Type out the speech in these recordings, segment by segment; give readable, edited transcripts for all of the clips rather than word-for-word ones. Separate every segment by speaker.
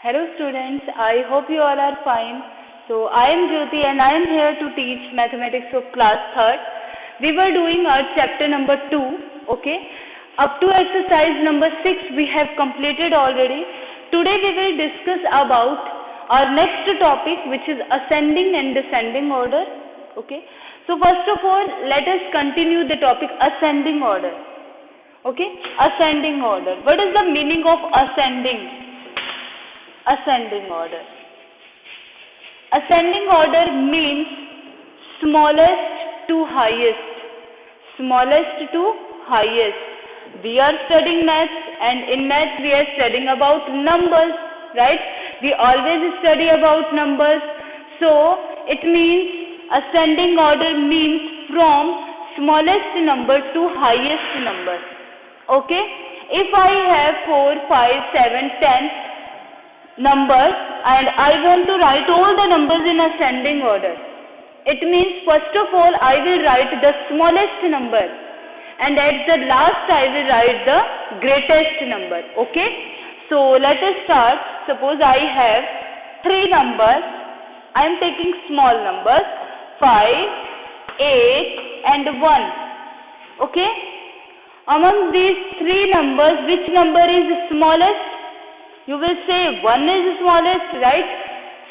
Speaker 1: Hello students, I hope you all are fine. So I am Jyoti and I am here to teach mathematics of class 3rd. We were doing our chapter number 2, okay. Up to exercise number 6 we have completed already. Today we will discuss about our next topic, which is ascending and descending order, okay. So first of all, let us continue the topic ascending order, okay. Ascending order. What is the meaning of ascending? Ascending order. Ascending order means smallest to highest. Smallest to highest. We are studying maths, and in maths we are studying about numbers, right? We always study about numbers. So it means ascending order means from smallest number to highest number. Okay? If I have 4, 5, 7, 10 numbers and I want to write all the numbers in ascending order, it means first of all I will write the smallest number and at the last I will write the greatest number. Okay, so let us start. Suppose I have 3 numbers. I am taking small numbers 5, 8 and 1. Okay, among these 3 numbers, which number is smallest? You will say 1 is smallest, right?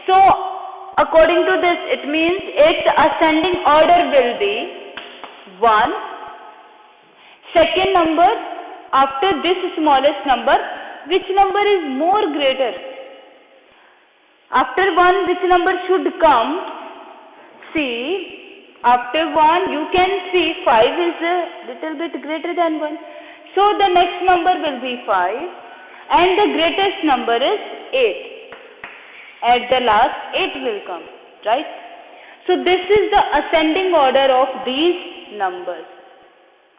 Speaker 1: So according to this, it means its ascending order will be 1. Second number, after this smallest number, which number is more greater? After 1, which number should come? See, after 1 you can see 5 is a little bit greater than 1. So the next number will be 5. And the greatest number is 8. At the last 8 will come, right? So this is the ascending order of these numbers.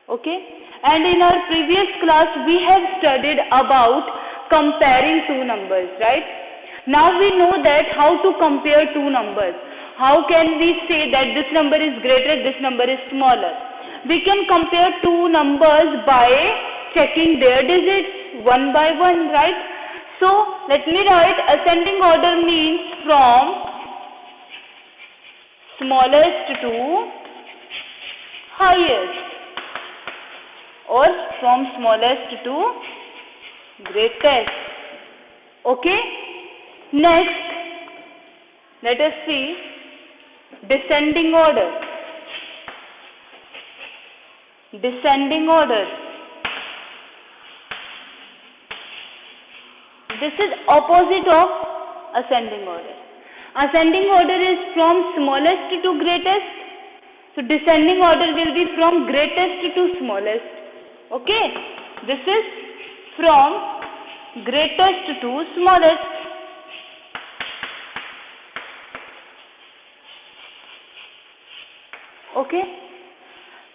Speaker 1: Okay? And in our previous class we have studied about comparing two numbers, right? Now we know that how to compare two numbers. How can we say that this number is greater, this number is smaller? We can compare two numbers by checking their digits one by one, right? So let me write ascending order means from smallest to highest, or from smallest to greatest. Okay? Next, let us see descending order. Descending order. This is opposite of ascending order. Ascending order is from smallest to greatest. So descending order will be from greatest to smallest. Okay? This is from greatest to smallest. Okay?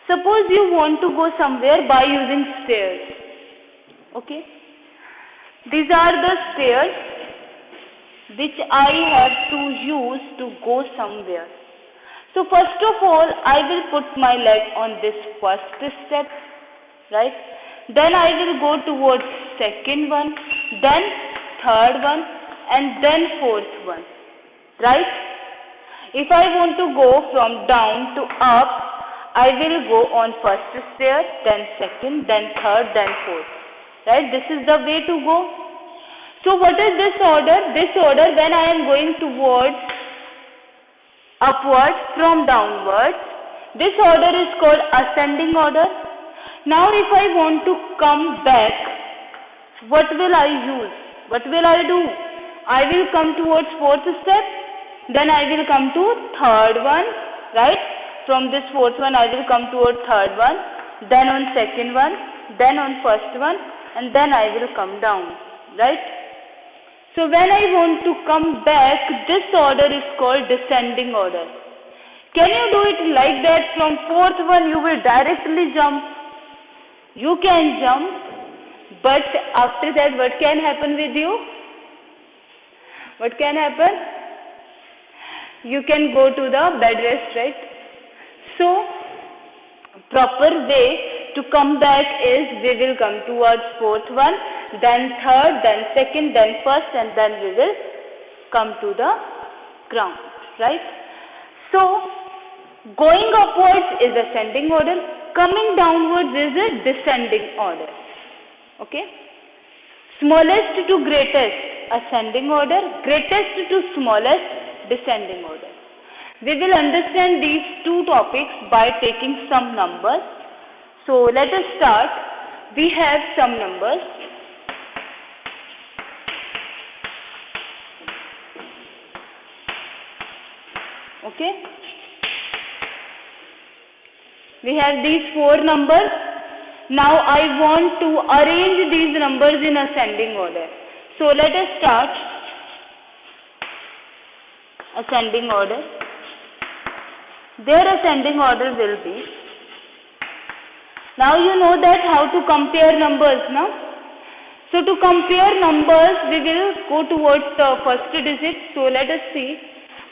Speaker 1: Suppose you want to go somewhere by using stairs. Okay? These are the stairs which I have to use to go somewhere. So first of all, I will put my leg on this first step, right? Then I will go towards second one, then third one, and then fourth one, right? If I want to go from down to up, I will go on first stair, then second, then third, then fourth. Right? This is the way to go. So what is this order? This order, when I am going towards upwards from downwards, this order is called ascending order. Now if I want to come back, what will I use? What will I do? I will come towards fourth step, then I will come to third one, right? From this fourth one I will come towards third one, then on second one, then on first one, and then I will come down, right? So when I want to come back, this order is called descending order. Can you do it like that? From fourth one you will directly jump. You can jump, but after that what can happen with you? What can happen? You can go to the bed rest, right? So proper way to come back is we will come towards fourth one, then third, then second, then first, and then we will come to the ground, right? So, going upwards is ascending order, coming downwards is a descending order. Okay? Smallest to greatest, ascending order, greatest to smallest, descending order. We will understand these two topics by taking some numbers. So, let us start. We have some numbers. Okay? We have these four numbers. Now I want to arrange these numbers in ascending order. So let us start ascending order. Their ascending order will be, now you know that how to compare numbers, no? So to compare numbers, we will go towards the first digit. So let us see.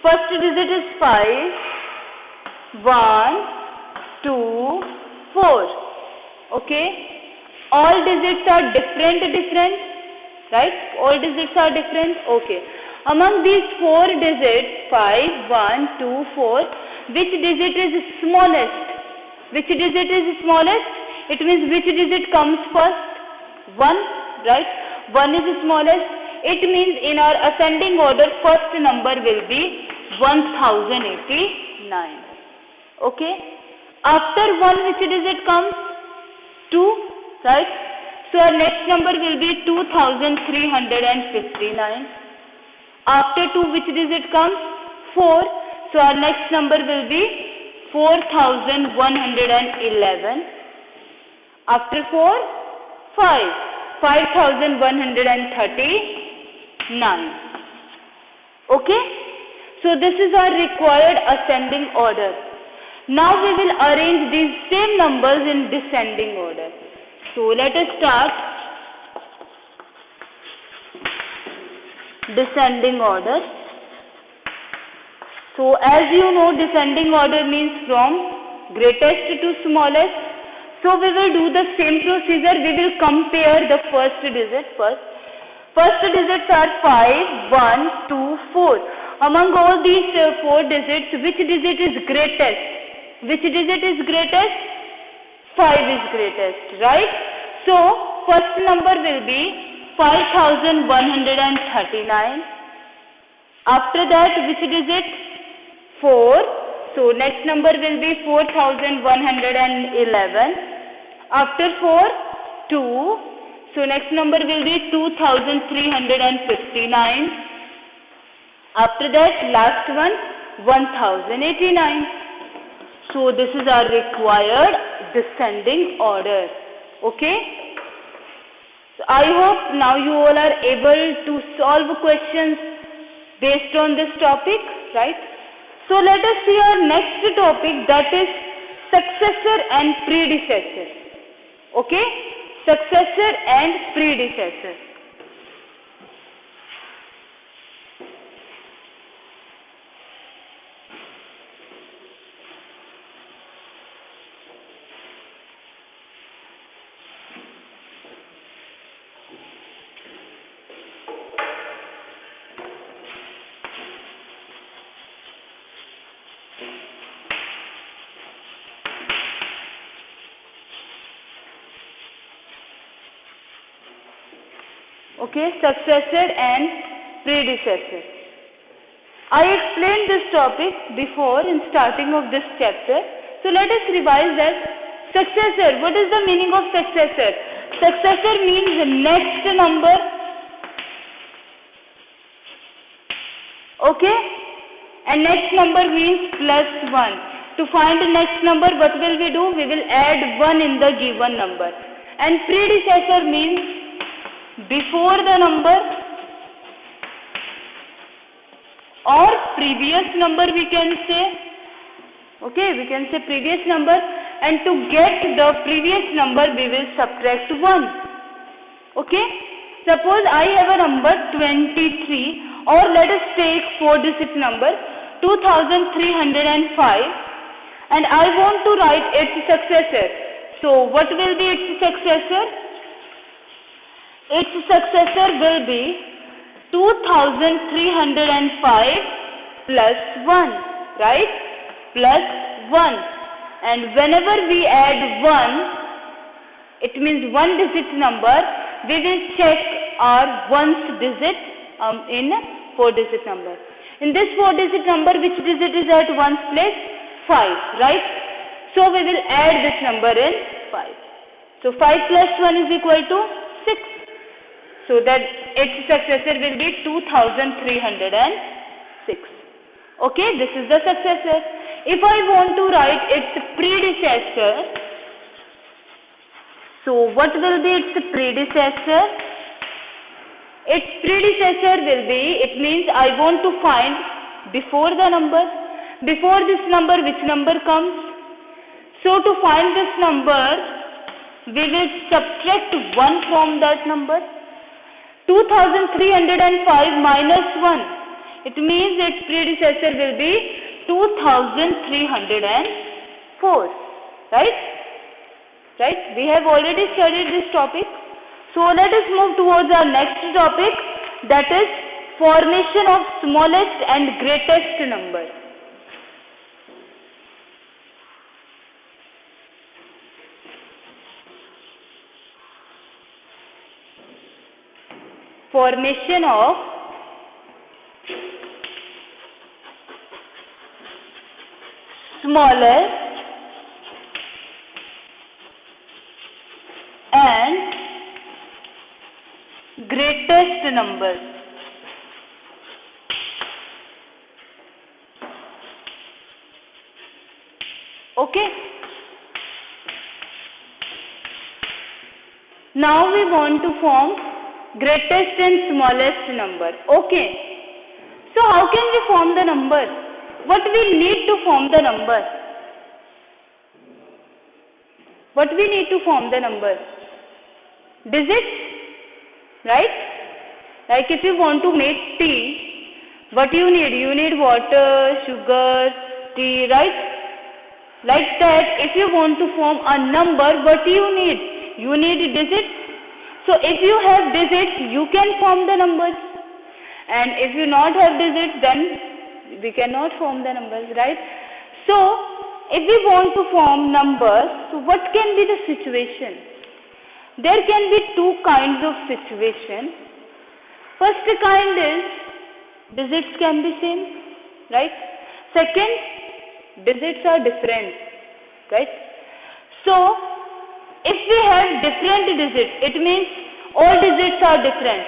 Speaker 1: First digit is 5, 1, 2, 4. Okay? All digits are different, right? All digits are different. Okay. Among these four digits, 5, 1, 2, 4, which digit is smallest? Which digit is smallest? It means which digit comes first? 1, right? 1 is smallest. It means in our ascending order, first number will be 1089. Okay? After 1, which digit comes? 2, right? So our next number will be 2359. After 2, which digit comes? 4. So our next number will be 4111. After 4, 5. 5139. Okay? So this is our required ascending order. Now we will arrange these same numbers in descending order. So let us start descending order. So as you know, descending order means from greatest to smallest. So we will do the same procedure. We will compare the first digit first. First digits are 5, 1, 2, 4. Among all these four digits, which digit is greatest? Which digit is greatest? 5 is greatest, right? So, first number will be 5139. After that, which digit? 4. So, next number will be 4111. After 4, 2. So, next number will be 2359. After that, last one, 1089. So, this is our required descending order. Okay? So, I hope now you all are able to solve questions based on this topic, right? So, let us see our next topic, that is successor and predecessor. Okay? Successor and predecessor. Okay, successor and predecessor. I explained this topic before in starting of this chapter. So let us revise that. Successor, what is the meaning of successor? Successor means next number. Okay? And next number means plus 1. To find the next number, what will we do? We will add 1 in the given number. And predecessor means before the number or previous number, we can say. Okay, we can say previous number, and to get the previous number we will subtract 1. Okay, suppose I have a number 23, or let us take 4-digit number 2305, and I want to write its successor. So what will be its successor? its successor will be 2305 plus 1, right? Plus 1. And whenever we add 1, it means one digit number, we will check our ones digit in 4-digit number. In this 4-digit number, which digit is at ones place? 5, right? So we will add this number in 5. So 5 plus 1 is equal to 6. So that its successor will be 2306. Okay, this is the successor. If I want to write its predecessor, so what will be its predecessor? Its predecessor will be, it means I want to find before the number. Before this number, which number comes? So to find this number, we will subtract 1 from that number. 2305 minus 1. It means its predecessor will be 2304. Right? Right? We have already studied this topic. So let us move towards our next topic, that is formation of smallest and greatest number. Formation of smallest and greatest numbers. Okay. Now we want to form greatest and smallest number. Okay. So how can we form the number? What we need to form the number? What we need to form the number? Digits, right? Like if you want to make tea, what you need? You need water, sugar, tea, right? Like that, if you want to form a number, what you need? You need digits. So if you have digits, you can form the numbers. And if you not have digits, then we cannot form the numbers, right? So if we want to form numbers, so what can be the situation? There can be two kinds of situation. First kind is digits can be same, right? Second, digits are different, right? So if we have different digits, it means all digits are different.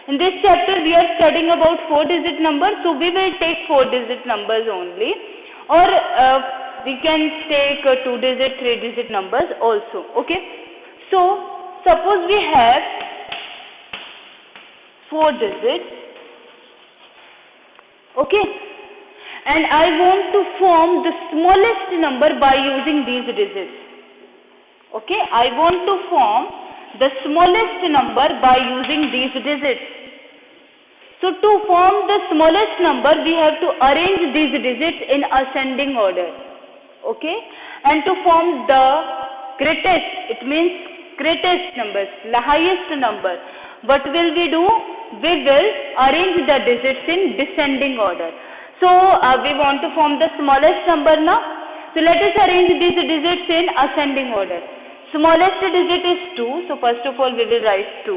Speaker 1: In this chapter we are studying about 4-digit numbers, so we will take 4-digit numbers only, or we can take 2-digit, 3-digit numbers also. Okay. So suppose we have 4 digits. Okay. And I want to form the smallest number by using these digits. Okay. I want to form the smallest number by using these digits. So to form the smallest number, we have to arrange these digits in ascending order. Okay. And to form the greatest, it means greatest numbers, the highest number, what will we do? We will arrange the digits in descending order. So we want to form the smallest number now. So let us arrange these digits in ascending order. Smallest digit is 2. So first of all we will write 2.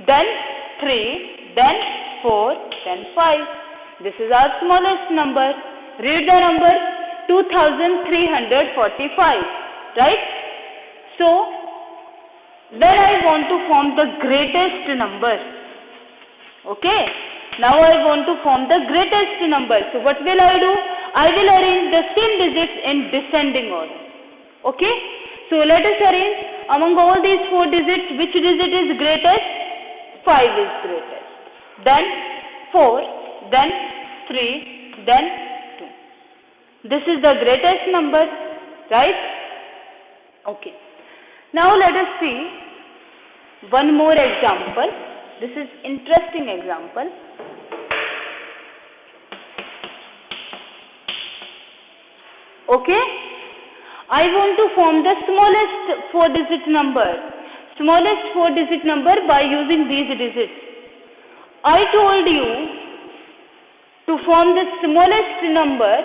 Speaker 1: Then 3. Then 4. Then 5. This is our smallest number. Read the number 2345. Right? So then I want to form the greatest number. Okay. Now I want to form the greatest number. So what will I do? I will arrange the same digits in descending order. Okay. So let us arrange among all these 4 digits, which digit is greatest? 5 is greatest. Then 4, then 3, then 2. This is the greatest number, right? Okay. Now let us see one more example. This is interesting example. Okay. I want to form the smallest 4-digit number. smallest 4-digit number by using these digits. I told you to form the smallest number,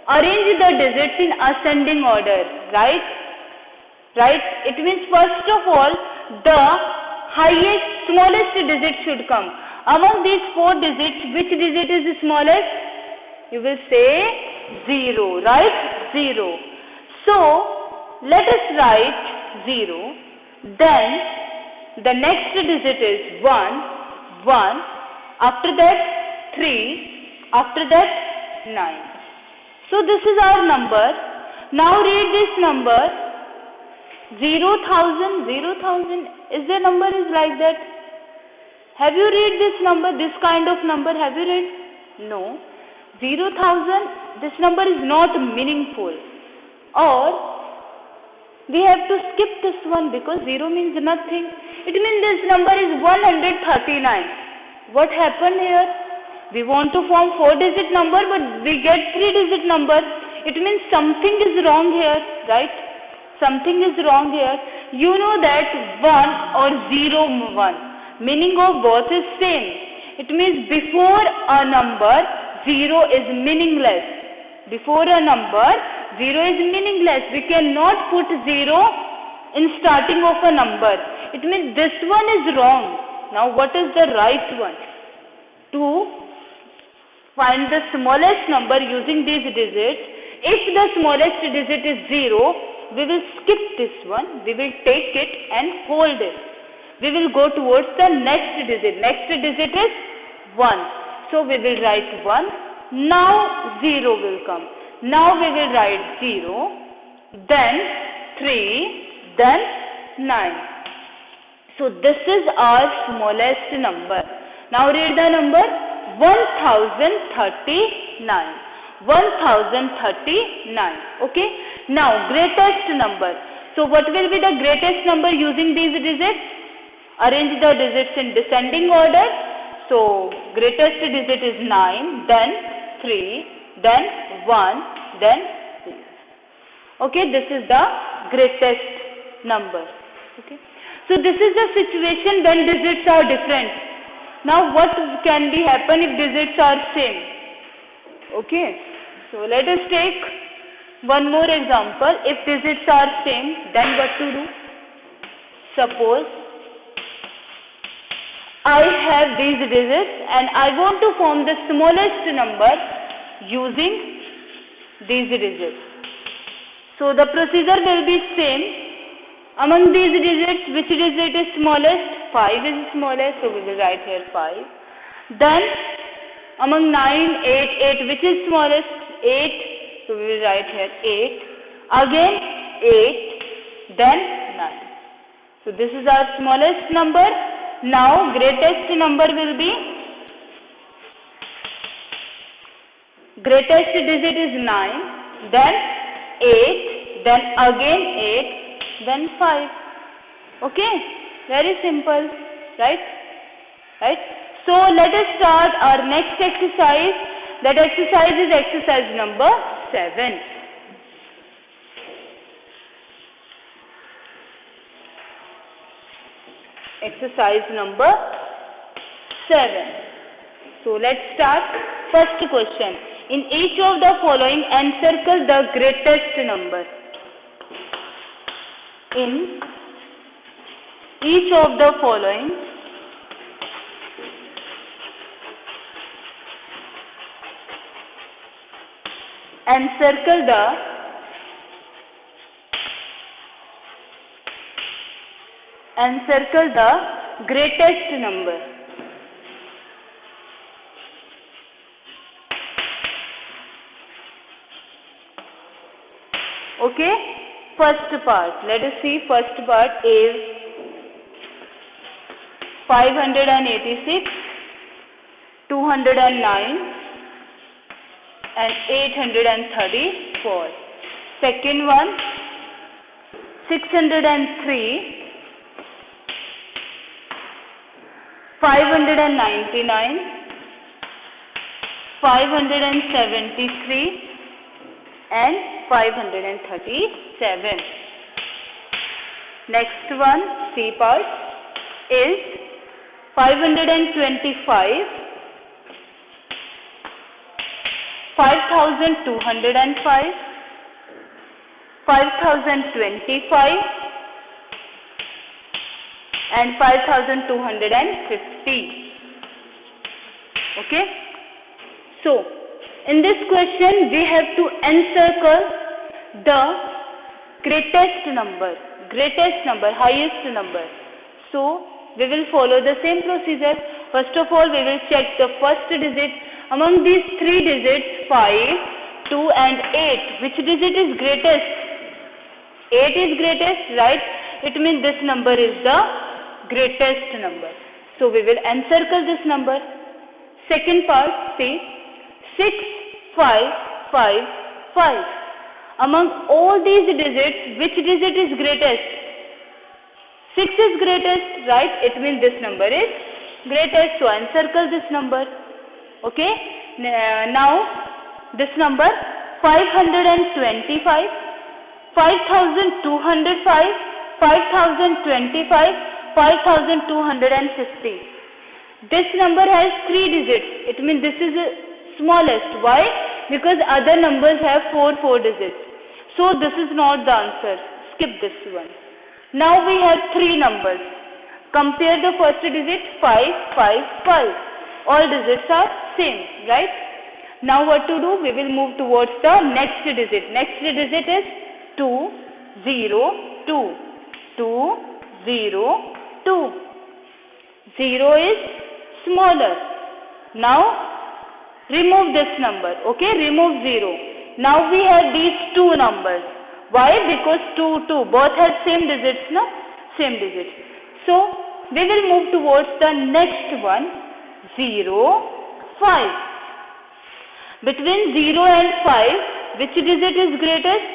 Speaker 1: arrange the digits in ascending order, right? Right? It means first of all, the highest, smallest digit should come. Among these 4 digits, which digit is the smallest? You will say 0, right? 0. So, let us write 0. Then, the next digit is 1, 1. After that, 3. After that, 9. So, this is our number. Now, read this number. 0,000, 0,000. Is the number is like that? Have you read this number, this kind of number? Have you read? No. 0,000, this number is not meaningful. Or, we have to skip this one because 0 means nothing. It means this number is 139. What happened here? We want to form 4-digit number, but we get 3-digit number. It means something is wrong here, right? Something is wrong here. You know that 1 or 0, 1. Meaning of both is same. It means before a number, 0 is meaningless. Before a number, 0 is meaningless. We cannot put 0 in starting of a number. It means this one is wrong. Now what is the right one? To find the smallest number using these digits, if the smallest digit is 0, we will skip this one. We will take it and hold it. We will go towards the next digit. Next digit is 1. So we will write 1. Now 0 will come. Now we will write 0, then 3, then 9. So this is our smallest number. Now read the number 1039. 1039. Okay. Now greatest number. So what will be the greatest number using these digits? Arrange the digits in descending order. So greatest digit is 9, then 3, then 1, then 0. Okay, this is the greatest number. Okay. So this is the situation when digits are different. Now what can be happen if digits are same? Okay. So let us take one more example. If digits are same, then what to do? Suppose I have these digits and I want to form the smallest number using these digits. So the procedure will be same. Among these digits, which digit is smallest? 5 is smallest, so we will write here 5. Then among 9, 8, 8, which is smallest? 8, so we will write here 8. Again 8, then 9. So this is our smallest number. Now greatest number will be, greatest digit is 9, then 8, then again 8, then 5. Okay, very simple, right? Right? So let us start our next exercise. That exercise is exercise number 7. Exercise number 7. So let's start. First question. In each of the following, encircle the greatest number. In each of the following, encircle the greatest number. Okay, first part. Let us see. First part is 586, 209 and 834. Second one, 603, 599, 573 and 537. Next one, C part, is 525, 5205, 5025 and 5250. Okay. So, in this question we have to encircle the greatest number, highest number. So, we will follow the same procedure. First of all, we will check the first digit. Among these three digits, 5, 2 and 8, which digit is greatest? 8 is greatest, right? It means this number is the greatest number. So, we will encircle this number. Second part, see, 6, 5, 5, 5. Among all these digits, which digit is greatest? 6 is greatest, right? It means this number is greatest. So, encircle this number. Okay. Now, this number 525, 5205, 5025, 5250. This number has 3 digits. It means this is the smallest. Why? Because other numbers have 4 digits. So, this is not the answer. Skip this one. Now, we have 3 numbers. Compare the first digit 5, 5, 5. All digits are same, right? Now, what to do? We will move towards the next digit. Next digit is 2, 0, 2. 2, 0, 2. 0 is smaller. Now, remove this number. Okay, remove 0. Now, we have these 2 numbers. Why? Because 2, 2. Both have same digits, no? Same digits. So, we will move towards the next one, 0, 5. Between 0 and 5, which digit is greatest?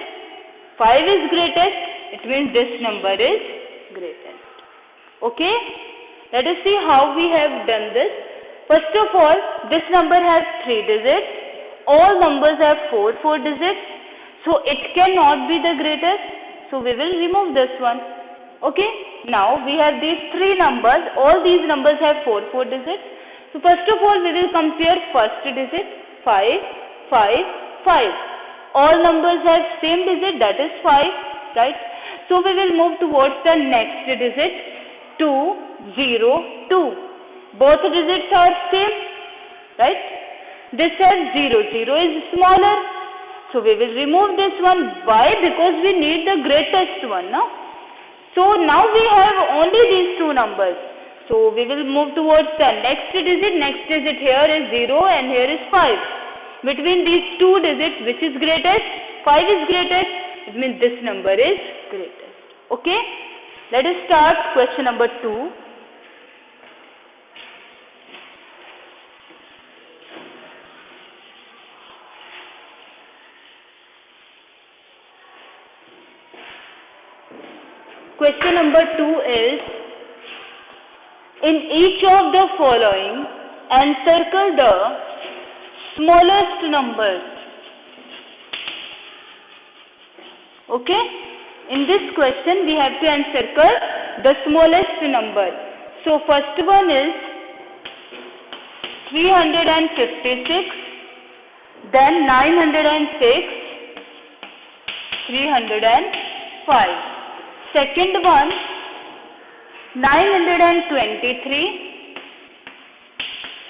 Speaker 1: 5 is greatest. It means this number is greatest. Okay? Let us see how we have done this. First of all, this number has 3 digits. All numbers have 4 digits. So, it cannot be the greatest. So, we will remove this one. Okay? Now, we have these 3 numbers. All these numbers have 4 digits. So, first of all, we will compare first digit, 5, 5, 5. All numbers have same digit, that is 5, right? So, we will move towards the next digit, 2, 0, 2. Both digits are same, right? This has 0, 0 is smaller. So, we will remove this one. Why? Because we need the greatest one, no? So, now we have only these 2 numbers. So, we will move towards the next digit. Next digit here is 0 and here is 5. Between these 2 digits, which is greatest? 5 is greatest. It means this number is greatest. Okay? Let us start question number 2. Question number 2 is, in each of the following, encircle the smallest numbers. Okay? In this question, we have to encircle the smallest number. So, first one is 356, then 906, 305. Second one, 923,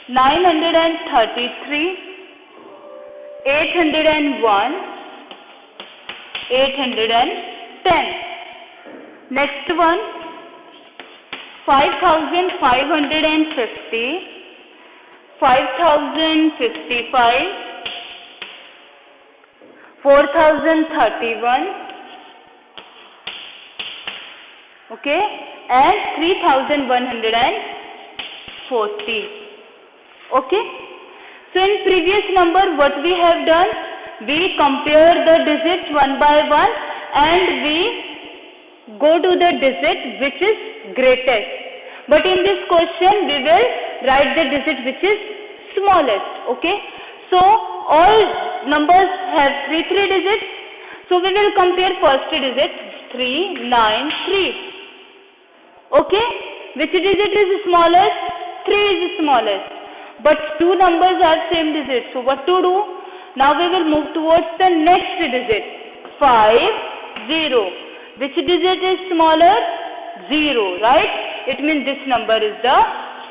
Speaker 1: 933, 801, 810. Next one, 5550, 5055, 4031, okay, and 3140. Okay. So, in previous number, what we have done? We compare the digits one by one and we go to the digit which is greatest. But in this question, we will write the digit which is smallest. Okay. So, all numbers have 3 digits. So, we will compare first digit 393. Okay, which digit is smallest? 3 is smallest, but two numbers are same digit. So what to do? Now we will move towards the next digit. 5, 0. Which digit is smaller? 0, right? It means this number is the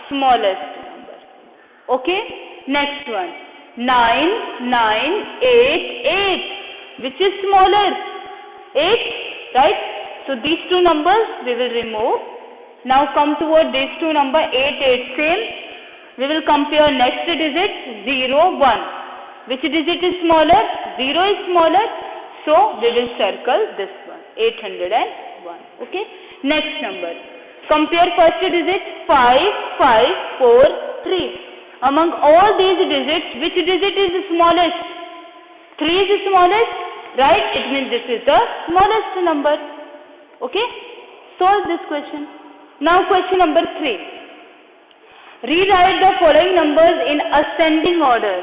Speaker 1: smallest number. Okay, next one. 9, 9, 8, 8. Which is smaller? 8, right? So these two numbers we will remove. Now come toward these two number 8, 8 same. We will compare next digit 0, 1. Which digit is smaller? 0 is smaller. So we will circle this one 801. Okay. Next number. Compare first digit 5, 5, 4, 3. Among all these digits, which digit is the smallest? 3 is the smallest, right? It means this is the smallest number. Okay. Solve this question. Now question number 3. Rewrite the following numbers in ascending order.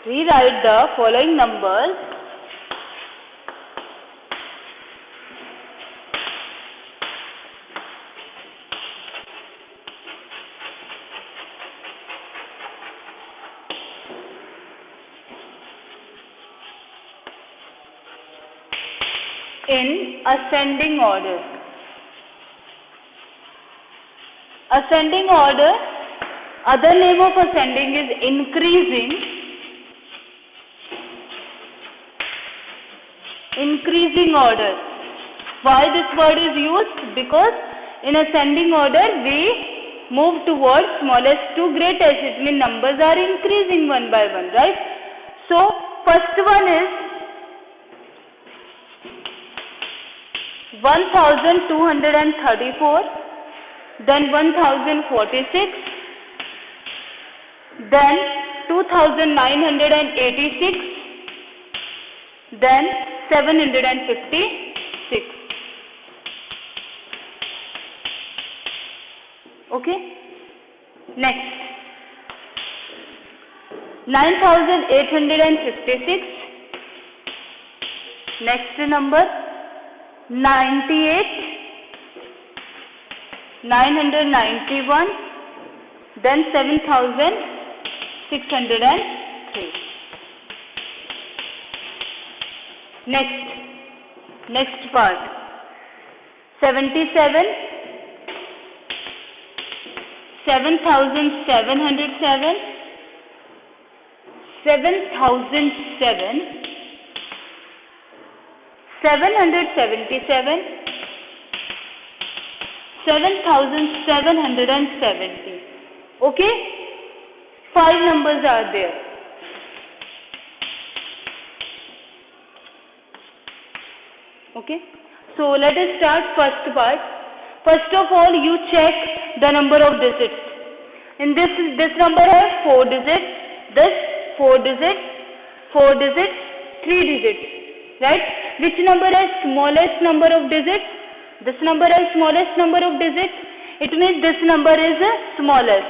Speaker 1: Rewrite the following numbers in ascending order. Ascending order, other name of ascending is increasing. Increasing order. Why this word is used? Because in ascending order we move towards smallest to greatest. It means numbers are increasing one by one, right? So first one is 1234, then 1046, then 2986, then 756. Okay. Next, 9856. Next number 98, 991, then 7603. Next part 77, 7707, 7007, 777, 7770. Okay, 5 numbers are there. Okay, so let us start first part. First of all, you check the number of digits. In this number has 4 digits, this 4 digits, 4 digits, 3 digits, right? Which number has smallest number of digits? This number has smallest number of digits. It means this number is smallest.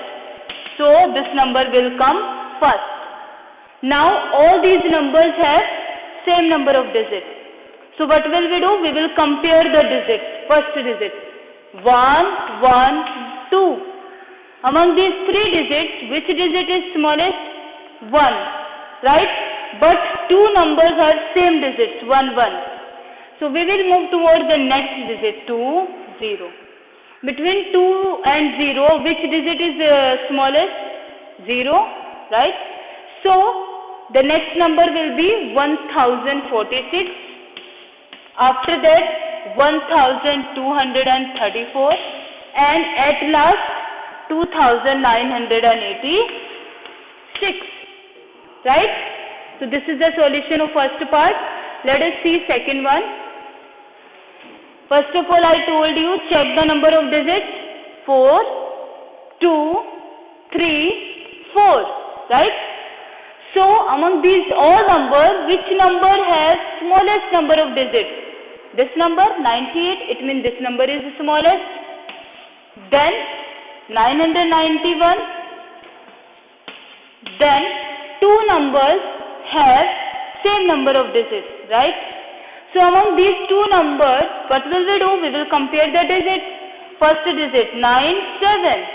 Speaker 1: So this number will come first. Now all these numbers have same number of digits. So what will we do? We will compare the digits. First digit 1, 1, 2. Among these 3 digits, which digit is smallest? 1, right? But 2 numbers are same digits, 1, 1. So we will move towards the next digit 2, 0. Between 2 and 0, which digit is smallest? 0, right? So the next number will be 1046. After that 1234, and at last 2986, right? So this is the solution of first part. Let us see second one. First of all, I told you check the number of digits 4, 2, 3, 4, right? So among these all numbers, which number has smallest number of digits? This number 98, it means this number is the smallest. Then 991, then two numbers have same number of digits, right? So among these two numbers, what will we do? We will compare the digits. First digit 9, 7.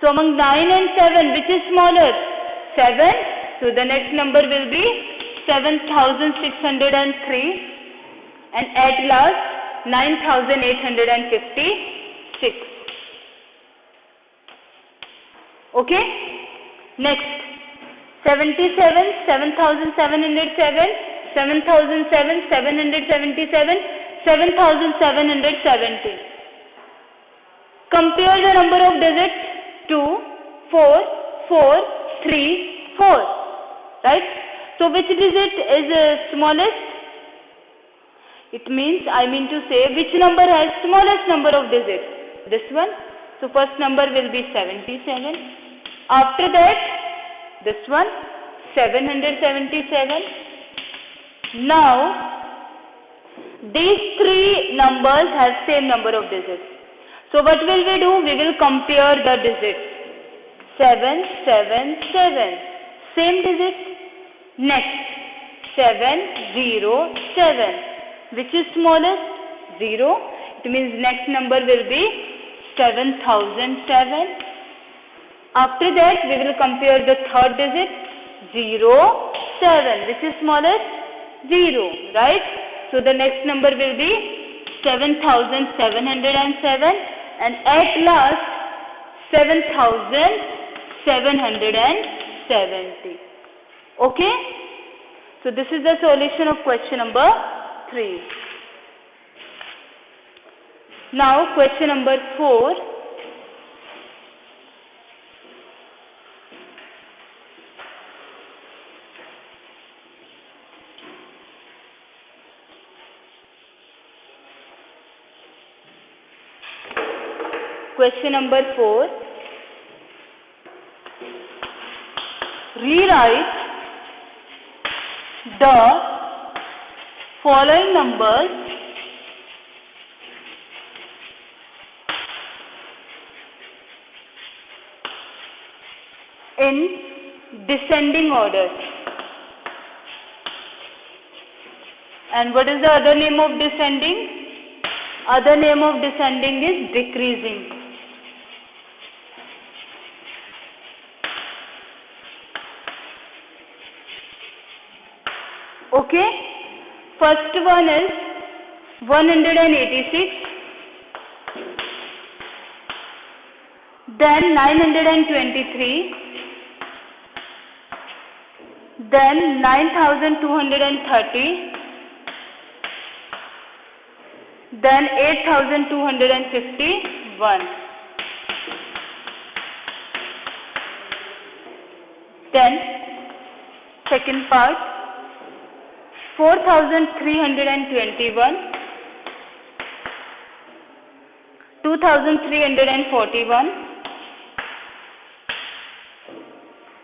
Speaker 1: So among 9 and 7, which is smaller? 7. So the next number will be 7603, and at last 9856. Okay? Next 77, 7707, 7007, 777, 7770. Compare the number of digits 2, 4, 4, 3, 4. Right? So which digit is smallest? It means, I mean to say, which number has smallest number of digits? This one. So first number will be 77. After that, this one, 777. Now, these three numbers have same number of digits. So what will we do? We will compare the digits. 7, 7, 7. Same digit. Next, 7, 0, 7. Which is smallest? 0. It means next number will be 7007. After that, we will compare the third digit. 0, 7. Which is smallest? 0. Right? So the next number will be 7707, and at last 7770. Okay? So this is the solution of question number 3. Now question number 4. Question number 4. Rewrite the following numbers in descending order. And what is the other name of descending? Other name of descending is decreasing. Okay? First one is 186, then 923, then 9230, then 8251. Then second part, 4321, 2341,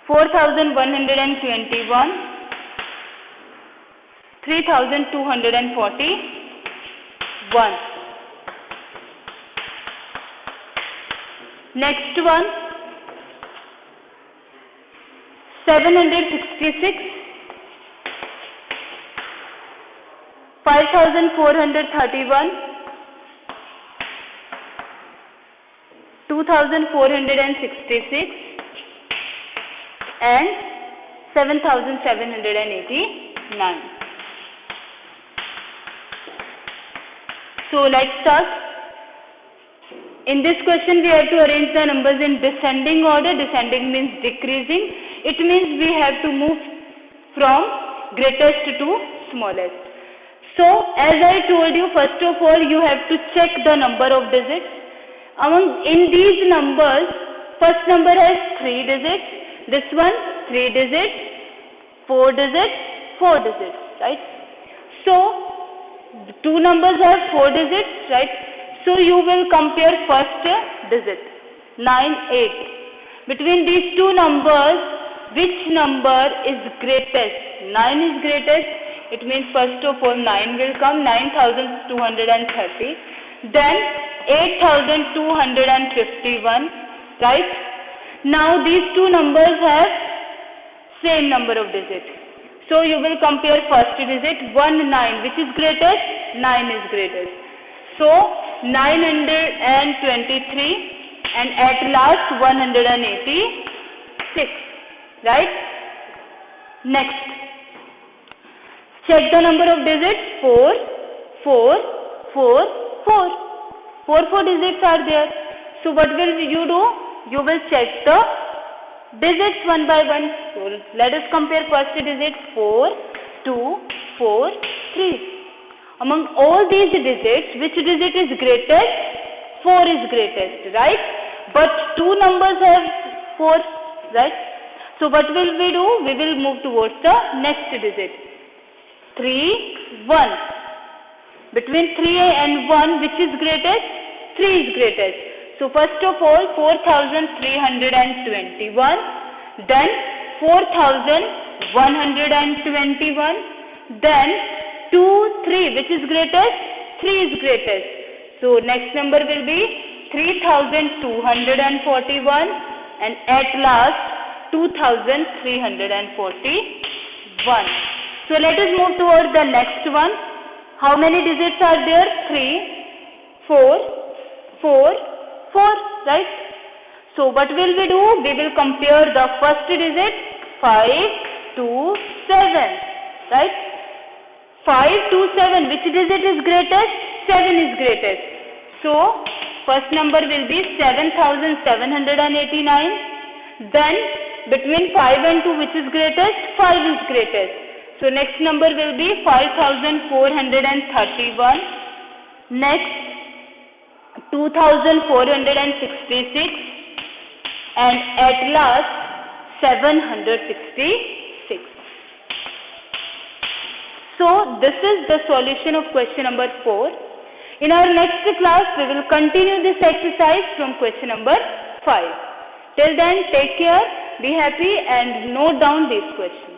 Speaker 1: 4121, 3241. Next one, 766, 5431, 2466, and 7789. So let's start. In this question we have to arrange the numbers in descending order. Descending means decreasing. It means we have to move from greatest to smallest. So as I told you, first of all you have to check the number of digits. In these numbers, first number has 3 digits, this one 3 digits, 4 digits, 4 digits, right? So two numbers have 4 digits, right? So you will compare first digit, 9, 8. Between these two numbers, which number is greatest? 9 is greatest. It means first of all 9 will come, 9230. Then 8251, right? Now these two numbers have same number of digits. So you will compare first digit 1 9, which is greatest? 9 is greatest. So 923 and at last 186, right? Next, check the number of digits. 4 4 4 4. 4 digits are there. So what will you do? You will check the digits one by one. So let us compare first digit 4 2 4 3. Among all these digits, which digit is greatest? 4 is greatest, right? But two numbers have 4, right? So what will we do? We will move towards the next digit. 3 1. Between 3 and 1, which is greatest? 3 is greatest. So first of all, 4321, then 4121, then 2 3, which is greatest? 3 is greatest. So next number will be 3241 and at last 2341. So let us move towards the next one. How many digits are there? 3 4 4 4, right? So what will we do? We will compare the first digit 5 2 7, right? 5 2 7, which digit is greatest? 7 is greatest. So first number will be 7789. Then between 5 and 2, which is greatest? 5 is greatest. So next number will be 5431. Next 2466 and at last 766. So this is the solution of question number 4. In our next class, we will continue this exercise from question number 5. Till then, take care, be happy and note down these questions.